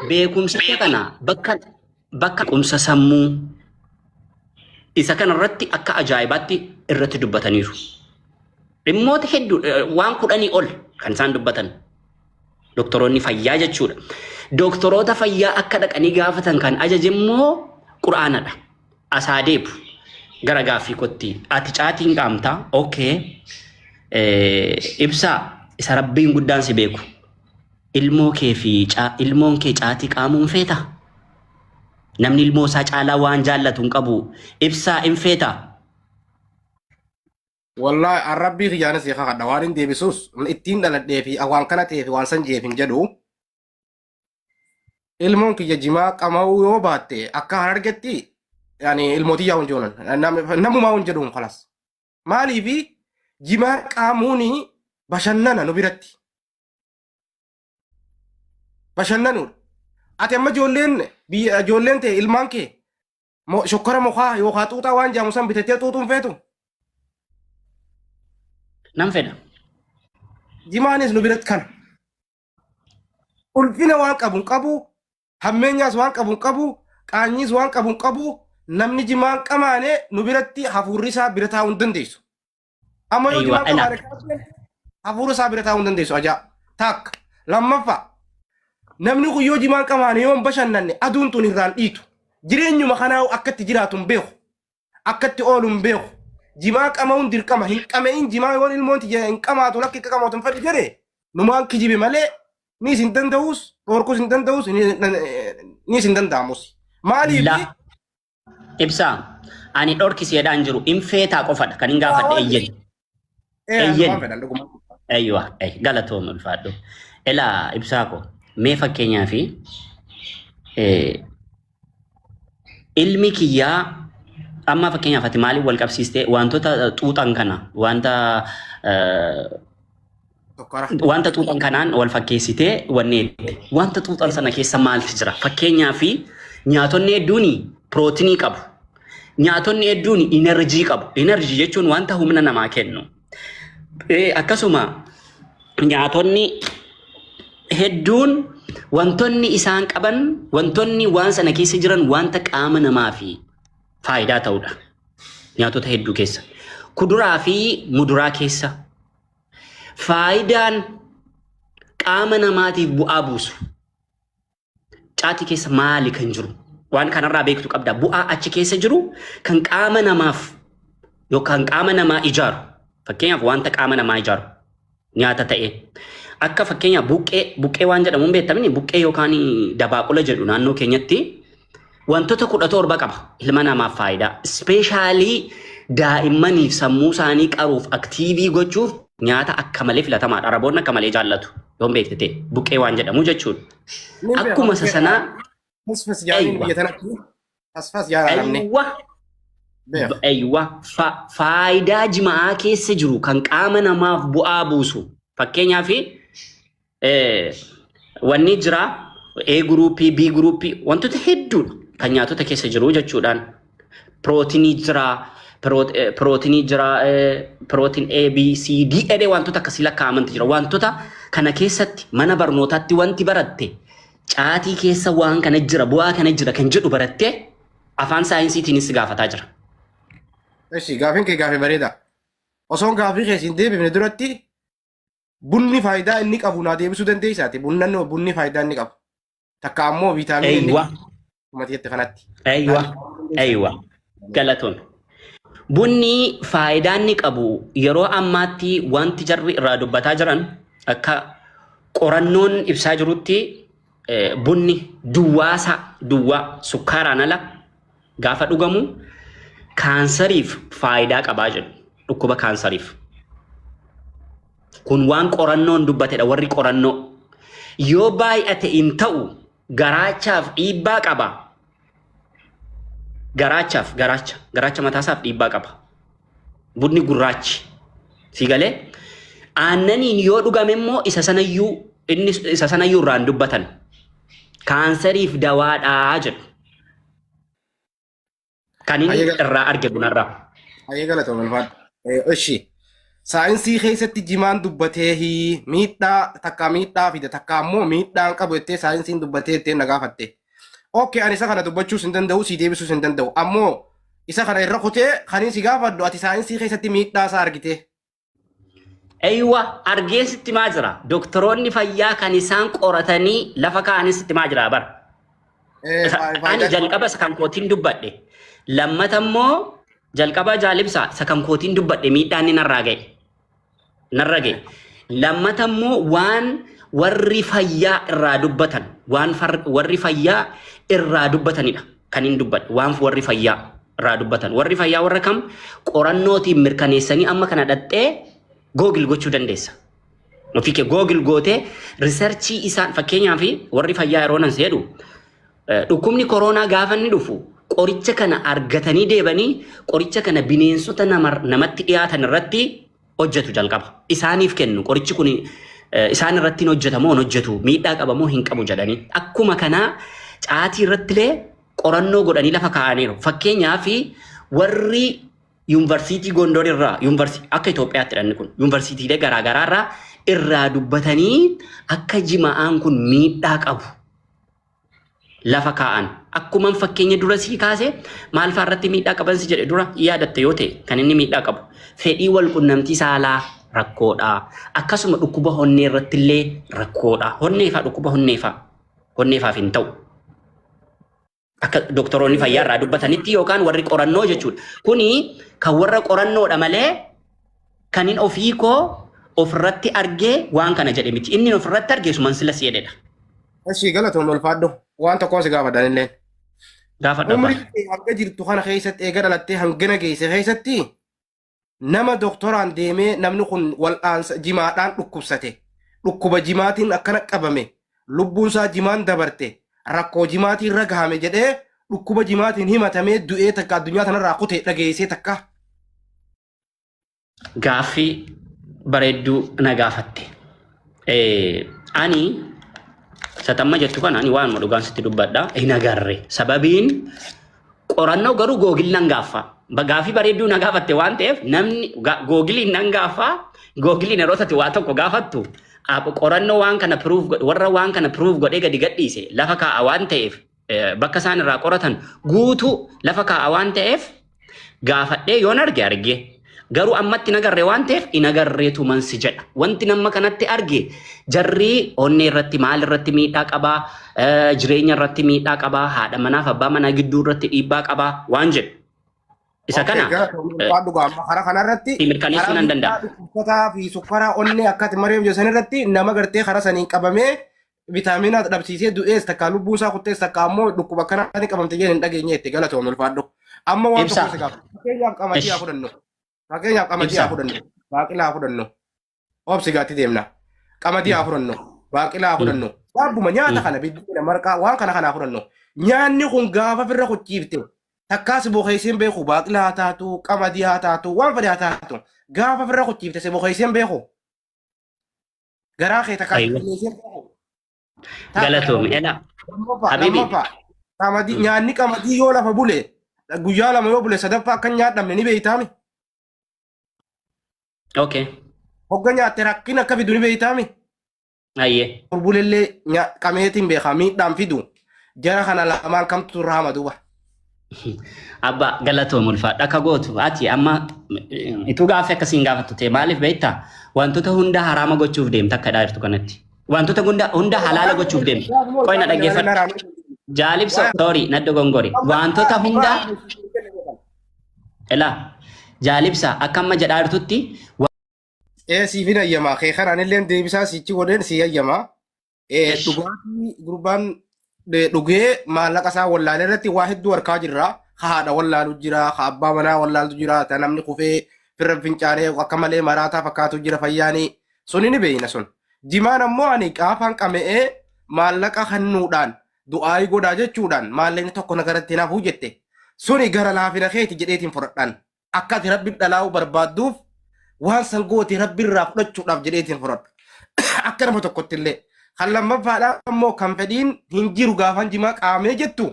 beekumsa kana bakka qumsa sammuu isa kana irratti akka ajaa'ibaatti irratti dubbataniiru. Dhimmoota hedduu waan kudhanii ol kan isaan dubbatan doktoroonni fayyaa jechuudha. Doktoroota fayyaa akka dhaqanii gaafatan kan ajaje immoo Qur'aanadha. Asaa deebu gara gaaffii kotti ati caatiin qaamtaa okay ibsaa isa rabbiin guddaan si beeku ilmoo kee fi ilmoon kee caatii qaamuun feeta namni ilmoo isaa caalaa waan jaallatu hin qabu ibsaa hin feeta. Wallahi arabbii khiyana si khada warin deebisus ittiin dhaladhee fi awaan kana ta'ee fi waan san jeefin jedhu ilmoon kiyya jimaa qama'uu yoo baatte akka argetti yani ilmootii yaa hunjoonan namumaa hun jedhuun khalas maalii fi jimaa qaamuuni bashannana nu biratti bashannanu ati amma ijoolleen ta'e ilmaan kee shokkora mukaa yookaan xuuxaa waan jaamu san bitattee xuuxuun feetu. Nam fedha. Jimaanis nu biratti kana. Ulfina waan qabu, hammeenyaas waan qabu, qaanyiis waan qabu, namni jimaan qamaane nu biratti hafuurri isaa bira taa'uu hin dandeessu. Amma yoo jimaan qamaane hafuurri isaa bira taa'uu hin dandeessu ajaa. Takka lammaffaa namni kun yoo jimaan qamaane yoo hin bashannanne aduun tun irraan dhiitu. Jireenyuma kanaa akkatti jiraatu hin beeku. Akkatti oolu hin beeku. Jimaa qamaun dirqama hin qamein jimaa yoon ilmoonti hin qamaatu lakki akka qamaatu hin fedhu jedhe numaan kijibe malee nis hin danda'us dhorkus hin danda'us nis hin danda'amus maaliif ibsaa ani dhorkiseedhaan jiru in feetaa qofadha kan hin gaafadhe eyyen eeywa galatoom ulfaadhu elaa ibsaa ko mee fakkeenyaa fi ilmi kiyyaa amma fakkeenyaaf ati maaliif wal qabsiistee wantoota xuuxan kana wanta xuuxan kanaan wal fakkeessitee wanneetti wanta xuuxan sana keessa maaltu jira fakkeenyaaf nyaatonni hedduun pirootinii qabu nyaatonni hedduun inerjii qabu inerjii jechuun wanta humna namaa kennu akkasuma nyaatonni hedduun wantoonni isaan qaban wantoonni waan sana keessa jiran wanta qaama namaa fi faayidaa ta'udha. Nyaatota hedduu keessa. Kuduraa fi muduraa keessa. Faayidaan qaama namaatiif bu'aa buusu. Caatii keessa maali kan jiru? Waan kanarraa beektu qabda. Bu'aa achi keessa jiru kan qaama namaaf yookaan qaama namaa ijaaru. Fakkeenyaaf wanta qaama namaa ijaaru nyaata ta'e. Akka fakkeenyaaf buqqee waan jedhamuun beektamni buqqee yookaan dabaaqula jedhu naannoo keenyatti wantoota 17 qaba ilma namaaf faayidaa ispeeshaalii daa'immaniif sammuu isaanii qaruuf aktiivii gochuuf nyaata akka malee filatamaadha araboonni akka malee jaallatu yoon beektite buqqee waan jedhamu jechuudha akkuma sasanaa faayidaa jimaa keessa jiru kan qaama namaaf bu'aa buusu fakkeenyaaf wanni jira A gruupii B gruupii wantoota hedduudha kan nyaatota keessa jiru jechuudhaan pirootinii jira pirootiin A B C D edee wantoota akkasii lakkaa'amantu jira wantoota kana keessatti mana barnootaatti wanti baratte caatii keessa waan kana jira bu'aa kana jira kan jedhu baratte afaan saayinsiitiinis gaafataa jira. Eshi gaafin kee gaafii bareeda. Osoon gaafii keessiin deebifne duratti bunni faayidaa inni qabu naa deebisuu dandeessaati bunni faayidaa inni qabu. Takka ammoo viitaaminii uummatatti kanatti. Eeywa. Galatoon. Bunni faayidaa inni qabu yeroo ammaatti wanti jarri irraa dubbataa jiran akka qorannoon ibsaa jirutti bunni duwwaa sukkaaraan ala gaafa dhugamu kaansariif faayidaa qabaa jedhu dhukkuba kaansariif. Kun waan qorannoon dubbatedha warri qorannoo. Yoo baay'ate hin ta'u garaachaaf dhiibbaa qaba. Garaacha mataasaaf dhiibbaa qaba. Bunni gurraachi. Sigalee aannaniin yoo dhugame immoo isa sanayyuu irraan dubbatan. Kaansariif dawaadhaa jedhu. Kan inni irraa arge bunarraa. Ayyee galatoom alfaadha. Eshi saayinsii keessatti jimaan dubbatee miidhaa fide takka ammoo miidhaan qabu jettee saayinsiin dubbatee jettee na gaafatte. Okay, ani isa kana dubbachuus hin danda'u, si deebisuus hin danda'u. Ammoo isa kana irra kutee kan si gaafadhu ati saayinsii keessatti miidhaa isaa argite. Aywa, argeesitti maa jira? Doktoroonni fayyaa kan isaan qoratanii lafa kaa'anitti maa jira bar? Ani jalqaba sakan kootiin dubbadhe. Lammata immoo jalqaba jaalibsa sakan kootiin dubbadhe miidhaan ni narraa ga'e. Lammata immoo waan warri fayyaa irraa dubbatan, waan warri fayyaa irraa dubbatanidha. Kan hin dubbadhe waan warri fayyaa irraa dubbatan. Warri fayyaa warra kam qorannootiin mirkaneessanii amma kana dhaxxee Google gochuu dandeessa. Ofike Google gootee riisarchii isaan fakkeenyaaf warri fayyaa yeroo nan seedhu dhukkubni koronaa gaafa inni dhufu qoricha kana argatanii deebanii qoricha kana bineensota namatti dhiyaatan irratti hojjetu jalqaba. Isaaniif kennu qorichi kun isaan irratti hin hojjetamoo hin hojjetu miidhaa qabamoo hin qabu jedhanii akkuma kanaa caatii irrattilee qorannoo godhanii lafa kaa'aniiru. Fakkeenyaaf warri Yuunivarsiitii Gondor irraa akka Itoophiyaatti dhanni kun yuunivarsiitiilee garaagaraa irraa dubbatanii akka jima'aan kun miidhaa qabu lafa kaa'an. Akkuma fakkeenya dura sii kaase maal fa'aa irratti miidhaa qaban si jedhe dura yaadatte yoo ta'e kan inni miidhaa qabu fedhii wal qunnamtii saalaa rakkoodha. Akkasuma dhukkuba honnee irratti illee rakkoodha. Honneefaa dhukkuba honneefaaf hin ta'u. Akka doktoroonni fayyaa irraa dubbatanitti yookaan warri qorannoo jechuudha. Kuni kan warra qorannoodha malee kan inni ofii koo ofirratti argee waan kana jedhe miti. Inni ofirratti argee suman sila si'edha. Ashii galatoon ulfaadhu waan tokkoon si gaafadan illee. Gaafadha. Umrii hanga jirtu kana keessatti eega dhalattee hangana geesse keessatti nama doktoraan deemee namni kun wal'aansa jimaadhaan dhukkubsate. Dhukkuba jimaatiin akkana qabame lubbuunsaa jimaan dabarte. Rakkoo jimaatiin ragahame jedhee dhukkuba jimaatiin himatamee du'ee takka addunyaa kanarraa kutee dhageessee takka. Gaaffii bareedduu na gaafatte. Ani satamma jettu kana ani waan dhugaan sitti dubbadha hin agarre. Sababiin qorannoo garuu Google nan gaaffa. Gaaffii bareedduu na gaafatte waan ta'eef namni Google nan gaaffa. Google yeroo tati waa tokko gaafattu. Qorannoo waan kana warra waan kana proof godhee gadi gadhiise lafa kaa'a waan ta'eef bakka isaan irraa qoratan guutuu lafa kaa'a waan ta'eef gaafadhee yoon arge garuu ammatti nagarree waan ta'eef hin agarreetu mansi jedha. Wanti nama kanatti arge jarri onnee irratti maal irratti miidhaa qabaa jireenya irratti miidhaa qabaa haadha manaaf abbaa manaa gidduu irratti dhiibbaa qabaa waan jedhu. Isa kana hara kanarratti mirkaneessuu nan danda'a. Uffataa fi sukkaraa onnee akkati mareef jesan irratti nama gartee hara saniin qabamee viitaamina dhabsiisee du'ees takka lubbuu isaa kuttees takka ammoo dhukkuba akkanatti qabamte jedhee hin dhageenye itti galatoom ulfaadhu. Amma waan tokko si gaafa. Fakkeenyaaf qamadii haa fudhannu. Baaqilaa haa fudhannu. Obsi gaatti deemna. Qamadii haa fudhannu. Baaqilaa haa fudhannu. Waabbuma nyaata kana biddeena marqaa waan kana haa fudhannu. Nyaanni kun gaafa firra kuchiifte. Takkaas boqeesseen beeku baaqilaa haa taatu qamadii haa taatu waan fedhe haa taatu gaafa firra kuchiifte se boqeesseen beeku garaa kee takkaas boqeesseen beeku. Galatoomi ela. Habibi. Nyaanni qamadii yoo lafa bule guyyaa lama yoo bule sadaffaa akka nyaadhamne ni beeytaami. Okay. Hogga nyaatte rakkina akka fidu ni beeytaami. Ayyee. Bulellee qameetiin beekaa miidhaan fidu jara kana lamaan kamtu raama duuba. Abba galatoom ulfaadha akka gootu ati amma itu gaaffii akkasiin gaafattu ta'e maaliif beektaa wantoota hunda haraama gochuuf deemta akka dhaartu kanatti wantoota hunda halaala gochuuf deemta qoy na dhaggeeffadhu jaalibsa sorry nadda gongori wantoota hunda ela jaalibsa akka amma jedhaartutti siifin ayyamaa kee kanaan illee deebisaa sichi godheen si ayyamaa dhugaatii gurbaan dhugee maallaqa isaa wallaalee irratti waa hedduu harkaa jirra. Haadha wallaalu jira, abbaa manaa wallaalu jira, namni kufee firra fincaanee akka malee maraataa fakkaatu jira fayyaanii suni ni beeyna sun. Jimaan ammoo ani qaafaan qame'ee maallaqa hannuudhaan du'aayii godhaa jechuudhaan maallaqni tokko nagaratti naafuu jette. Suni gara laafina keeti jedheetiin fudhadhaan. Akka ati rabbi dhalaa'uu barbaadduuf waan san gooti rabbi irraa fudhachuudhaaf jedheetiin fudhadhu. Akka nama tokkotti illee. Kan lammaffaadhaan ammoo kan fedhiin hin jiru gaafan jimaa qaamee jettu.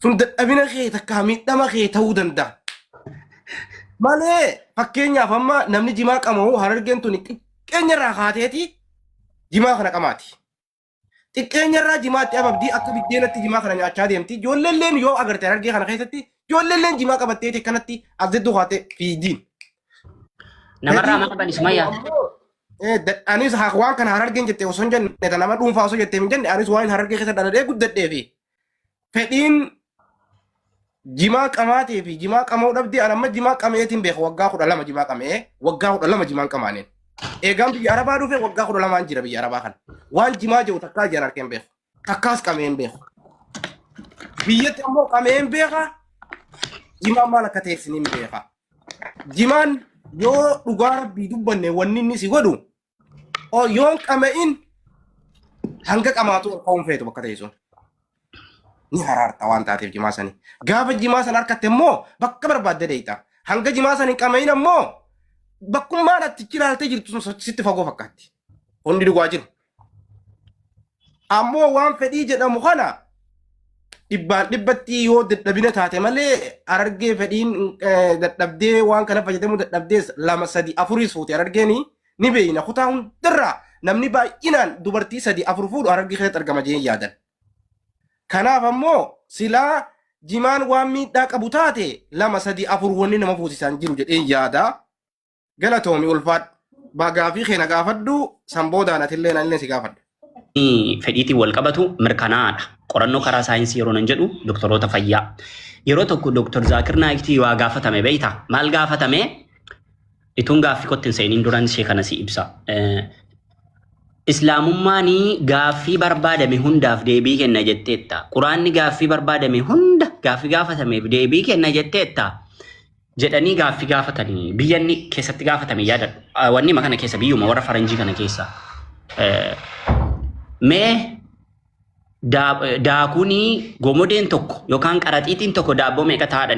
Sun dadhabina kee takka miidhama kee ta'uu danda'a. Malee fakkeenyaaf amma namni jimaa qabu Harargeen tuni xiqqeenyarraa kaateeti jimaa kana qamaati. Xiqqeenyarraa jimaatti ababdii akka biddeenatti jimaa kana nyaachaa deemti. Ijoolleen yoo agarte Harargee kana keessatti ijoolleen jimaa qabatteeti kanatti aziddu haate fiidiin. Namarraa mana bani Sumayyaa. Anis waan kana Harargeen jettee osoo hin jenne nama dhuunfaa osoo jettee hin jenne anis waan Harargee keessa dhaladhee guddadhee fi fedhiin jimaa qamaatee fi jimaa qamoo dhabdee an amma jimaa qameetiin beeku waggaa 12 jimaa qamee waggaa 12 jimaan qamaaneen. Eegaan biyya Arabaa dhufee waggaa 12 jira biyya Arabaa kana. Waan jimaa jiru takkaa ijaan harkeen beeku. Takkaas qameen beeku. Biyyatti ammoo qameen beeka. Jimaan maal akka ta'e isiniin beeka. Jimaan yoo dhugaa rabbii dubbanne wanni inni si godhu yoon qama'in hanga qamaatu ka'uun feetu bakka ta'e sun. Ni haraarta waan taateef jimaa sanii. Gaafa jimaa sana harkatte immoo bakka barbaadde deeyta. Hanga jimaa sanii qama'in ammoo bakkummaan atti ilaaltee jirtu sun sitti fagoo fakkaatti. Hundi dhugaa jiru. Ammoo waan fedhii jedhamu kana dhibbaan dhibbatti yoo dadhabina taate malee Harargee fedhiin dadhabdee waan kana fayyadamu dadhabdee 2 3 4 fuute Harargeeni ni beeyna kutaa hundarraa namni baay'inaan dubartii 3 4 fuudhu Harargee keessatti argama jee yaadan. Kanaaf ammoo silaa jimaan waan miidhaa qabu taate 2 3 4 wanni nama fuusisan jiru jedhee yaada. Galatoomi ulfaadhu. Bagaa fi keenya gaafadhu samboodaan atillee nallee si gaafadhu. Fedhiitiin wal qabatu mirkanaadha. Qorannoo karaa saayinsii yeroo nan jedhu doktoroota fayyaa. Yeroo tokko Dr. Zaakir Naayitii waa gaafatame beeyta. Maal gaafatame? Ituun gaaffii kottiin seeniin duraan ishee kana si ibsa. Islaamummaan gaaffii barbaadame hundaaf deebii kenna jetteetta. Quraanni gaaffii barbaadame hunda gaaffii gaafatameef deebii kenna jetteetta. Jedhanii gaaffii gaafatanii biyyanni keessatti gaafatame yaadadhu. Wanni makana keessa biyyuma warra faranjii kana keessa. Mee daakuun gomodeen tokko yookaan qaraxiitiin tokko daabboo meeqa taa'adha?